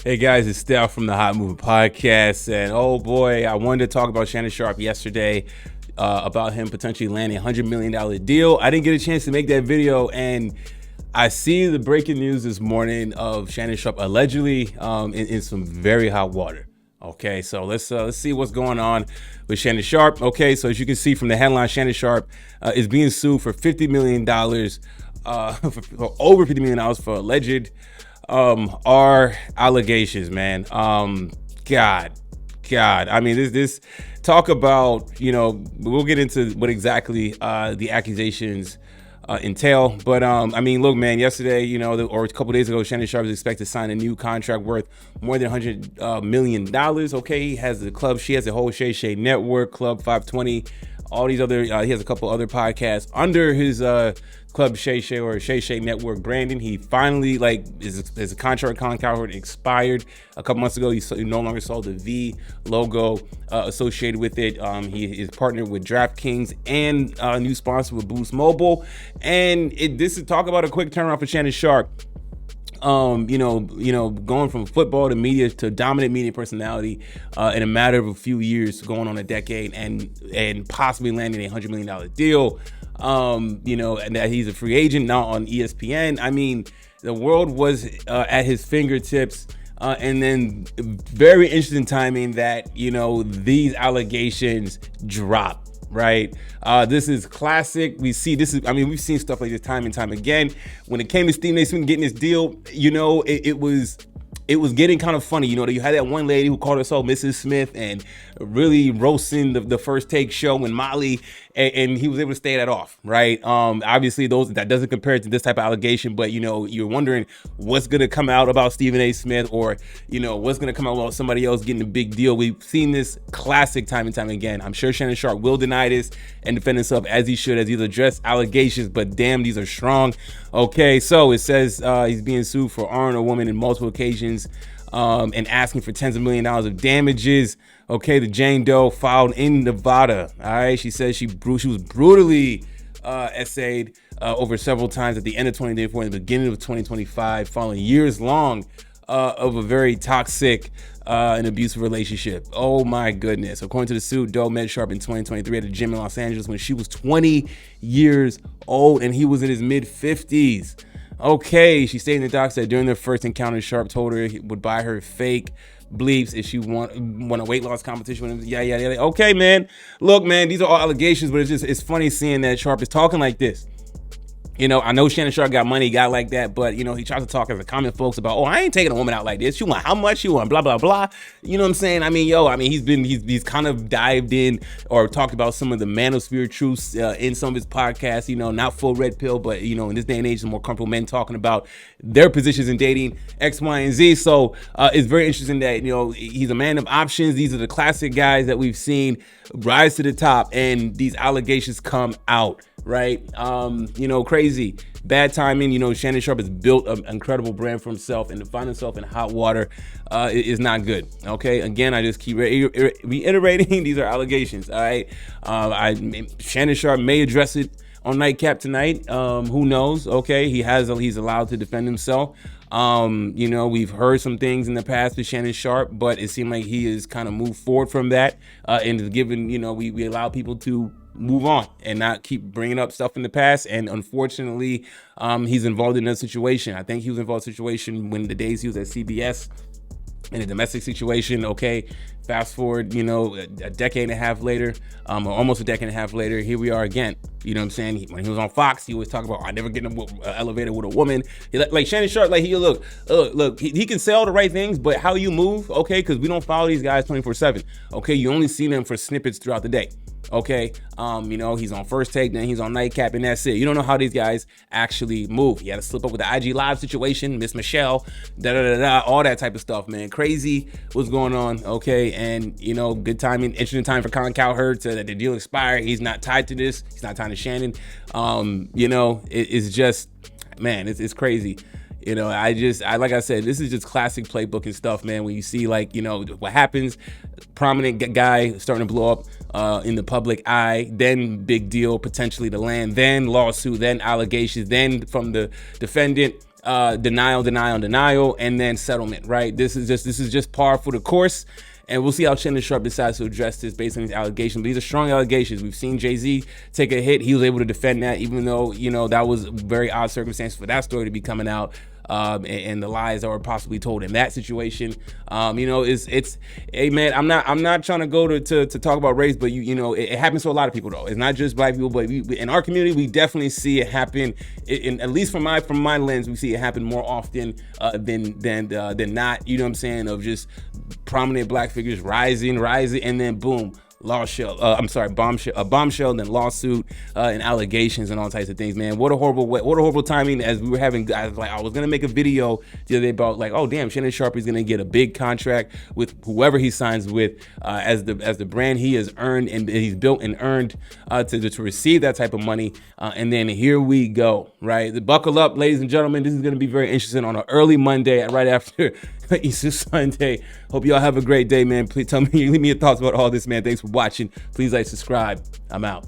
Hey guys, it's Steph from the Hot Movie Podcast, and oh boy, I wanted to talk about Shannon Sharpe yesterday, about him potentially landing a $100 million deal. I didn't get a chance to make that video, and I see the breaking news this morning of Shannon Sharpe allegedly in some very hot water. Okay, so let's see what's going on with Shannon Sharpe. Okay, so as you can see from the headline, Shannon Sharpe is being sued for $50 million, for over $50 million for alleged are allegations, man. God. I mean, this talk about, we'll get into what exactly the accusations entail. But I mean, look, man, yesterday, or a couple days ago, Shannon Sharpe is expected to sign a new contract worth more than $100 million. Okay, he has the club. She has the whole Shay Shay network, Club 520. All these other, he has a couple other podcasts under his Club Shay Shay or Shay Shay Network branding. He finally, his contract with Colin Cowherd expired a couple months ago. He no longer saw the V logo associated with it. He is partnered with DraftKings and a new sponsor with Boost Mobile. And this is talk about a quick turnaround for Shannon Sharpe. Going from football to media to dominant media personality in a matter of a few years, going on a decade, and possibly landing a $100 million deal. And that he's a free agent now on ESPN. I mean, the world was at his fingertips. And then very interesting timing that, these allegations drop. Right. This is classic. We've seen stuff like this time and time again. When it came to Stephen A. Smith getting this deal, it was getting kind of funny. You had that one lady who called herself Mrs. Smith and really roasting the First Take show and Molly, and he was able to stay that off, right? Obviously, that doesn't compare to this type of allegation, but you're wondering what's gonna come out about Stephen A. Smith, or what's gonna come out about somebody else getting a big deal. We've seen this classic time and time again. I'm sure Shannon Sharpe will deny this and defend himself as he should, as he's addressed allegations, but damn, these are strong. Okay, so it says he's being sued for harming a woman in multiple occasions and asking for tens of millions of dollars of damages. Okay, the Jane Doe filed in Nevada. All right, she says she was brutally essayed over several times at the end of 2024 and the beginning of 2025, following years long of a very toxic and abusive relationship. Oh my goodness. According to the suit, Doe met Sharpe in 2023 at a gym in Los Angeles when she was 20 years old and he was in his mid-50s. Okay, she stated in the docs that during their first encounter, Sharpe told her he would buy her fake bleeps if she won a weight loss competition with him. Yeah. Okay, man. Look, man, these are all allegations, but it's funny seeing that Sharpe is talking like this. I know Shannon Sharpe got money, got like that, but, he tries to talk as a common folks about, oh, I ain't taking a woman out like this. You want how much you want, blah, blah, blah. You know what I'm saying? I mean, he's kind of dived in or talked about some of the Manosphere truths in some of his podcasts, not full red pill, but, in this day and age, the more comfortable men talking about their positions in dating X, Y, and Z. So it's very interesting that, he's a man of options. These are the classic guys that we've seen rise to the top, and these allegations come out. Right. Crazy bad timing. Shannon Sharpe has built an incredible brand for himself, and to find himself in hot water is not good. Okay. Again, I just keep reiterating these are allegations. All right. Shannon Sharpe may address it on Nightcap tonight. Who knows? Okay. He's allowed to defend himself. We've heard some things in the past with Shannon Sharpe, but it seemed like he has kind of moved forward from that, and is given, we allow people to move on and not keep bringing up stuff in the past. And unfortunately, he's involved in a situation. I think he was involved in a situation when the days he was at CBS in a domestic situation. Okay, fast forward, a decade and a half later, or almost a decade and a half later, here we are again. You know what I'm saying? When he was on Fox, he always talk about, I never get in an elevator with a woman. Like Shannon Sharpe, he can say all the right things, but how you move, okay, because we don't follow these guys 24/7. Okay, you only see them for snippets throughout the day. Okay, he's on First Take, then he's on Nightcap, and that's it. You don't know how these guys actually move. He had to slip up with the IG Live situation, Miss Michelle, all that type of stuff, man. Crazy what's going on, okay? And, good timing, interesting time for Colin Cowherd that the deal expired. He's not tied to this. He's not tied to Shannon. It's just, man, it's crazy. Like I said, this is just classic Playbook and stuff, man. When you see what happens, prominent guy starting to blow up in the public eye, then big deal potentially to land, then lawsuit, then allegations, then from the defendant, denial, and then settlement, right? This is just par for the course. And we'll see how Shannon Sharpe decides to address this based on these allegations. But these are strong allegations. We've seen Jay-Z take a hit. He was able to defend that, even though, that was very odd circumstance for that story to be coming out. And the lies that were possibly told in that situation. It's hey man, I'm not trying to go to talk about race, but it happens to a lot of people though. It's not just black people, but in our community, we definitely see it happen. At least from my lens, we see it happen more often than not. You know what I'm saying? Of just prominent black figures rising, and then boom. Bombshell, then lawsuit, and allegations and all types of things, man. What a horrible timing. As we were having, I was gonna make a video the other day about oh damn, Shannon Sharpe is gonna get a big contract with whoever he signs with, as the brand he has earned and he's built and earned to receive that type of money. And then here we go, right? Buckle up, ladies and gentlemen. This is gonna be very interesting on an early Monday, right after Easter Sunday. Hope y'all have a great day, man. Please leave me your thoughts about all this, man. Thanks for watching. Please like, subscribe. I'm out.